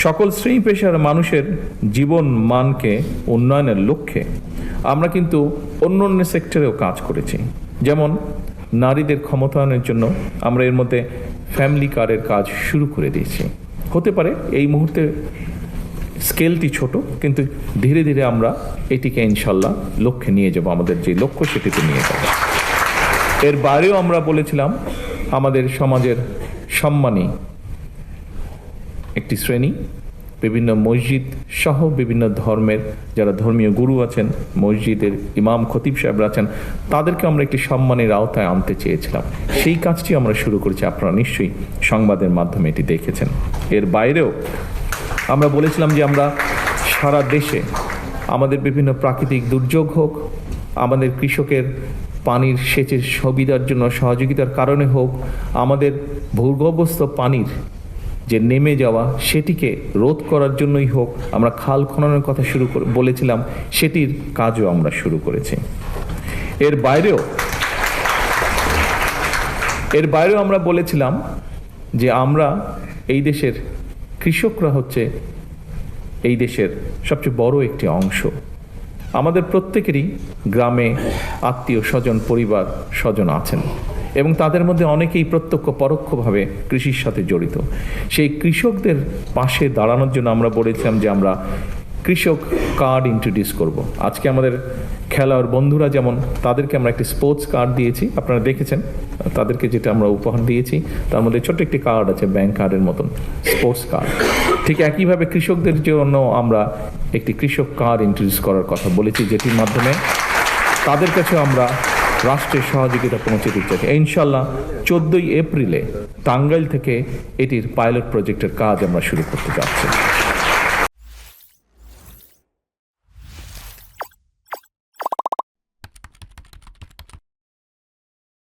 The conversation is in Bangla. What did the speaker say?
সকল শ্রেণী পেশার মানুষের জীবন মানকে উন্নয়নের লক্ষ্যে আমরা কিন্তু অন্য অন্য সেক্টরেও কাজ করেছি। যেমন নারীদের ক্ষমতায়নের জন্য আমরা এর মধ্যে ফ্যামিলি কার্ডের কাজ শুরু করে দিয়েছি। হতে পারে এই মুহূর্তে স্কেলটি ছোট, কিন্তু ধীরে ধীরে আমরা এটিকে ইনশাল্লাহ লক্ষ্যে নিয়ে যাব, আমাদের যে লক্ষ্য সেটিতে নিয়ে যাব। এর বাইরেও আমরা বলেছিলাম আমাদের সমাজের সম্মানী একটি শ্রেণী, বিভিন্ন মসজিদ সহ বিভিন্ন ধর্মের যারা ধর্মীয় গুরু আছেন, মসজিদের ইমাম খতিব সাহেবরা আছেন, তাদেরকে আমরা একটি সম্মানের আওতায় আনতে চেয়েছিলাম। সেই কাজটি আমরা শুরু করেছি, আপনারা নিশ্চয়ই সংবাদের মাধ্যমে এটি দেখেছেন। এর বাইরেও আমরা বলেছিলাম যে আমরা সারা দেশে আমাদের বিভিন্ন প্রাকৃতিক দুর্যোগ হোক, আমাদের কৃষকের পানির সেচের সুবিধার জন্য সহযোগিতার কারণে হোক, আমাদের ভূগর্ভস্থ পানির যে নেমে যাওয়া সেটিকে রোধ করার জন্যই হোক, আমরা খাল খননের কথা বলেছিলাম, সেটির কাজও আমরা শুরু করেছি। এর বাইরেও আমরা বলেছিলাম যে আমরা এই দেশের কৃষকরা হচ্ছে এই দেশের সবচেয়ে বড় একটি অংশ। আমাদের প্রত্যেকেরই গ্রামে আত্মীয় স্বজন, পরিবার স্বজন আছেন এবং তাদের মধ্যে অনেকেই প্রত্যক্ষ পরোক্ষভাবে কৃষির সাথে জড়িত। সেই কৃষকদের পাশে দাঁড়ানোর জন্য আমরা বলেছিলাম যে আমরা কৃষক কার্ড ইন্ট্রোডিউস করব। আজকে আমাদের খেলোয়াড় বন্ধুরা যেমন, তাদেরকে আমরা একটি স্পোর্টস কার্ড দিয়েছি, আপনারা দেখেছেন তাদেরকে যেটা আমরা উপহার দিয়েছি, তার মধ্যে ছোট্ট একটি কার্ড আছে, ব্যাংক কার্ডের মতন স্পোর্টস কার্ড। ঠিক একইভাবে কৃষকদের জন্য আমরা একটি কৃষক কার্ড ইন্ট্রোডিউস করার কথা বলেছি, যেটির মাধ্যমে তাদের কাছে আমরা রাষ্ট্রের সহযোগিতা পৌঁছে দিতে চাই। ইনশাল্লাহ 14 এপ্রিলে টাঙ্গাইল থেকে এটির পাইলট প্রজেক্টের কাজ আমরা শুরু করতে যাচ্ছি।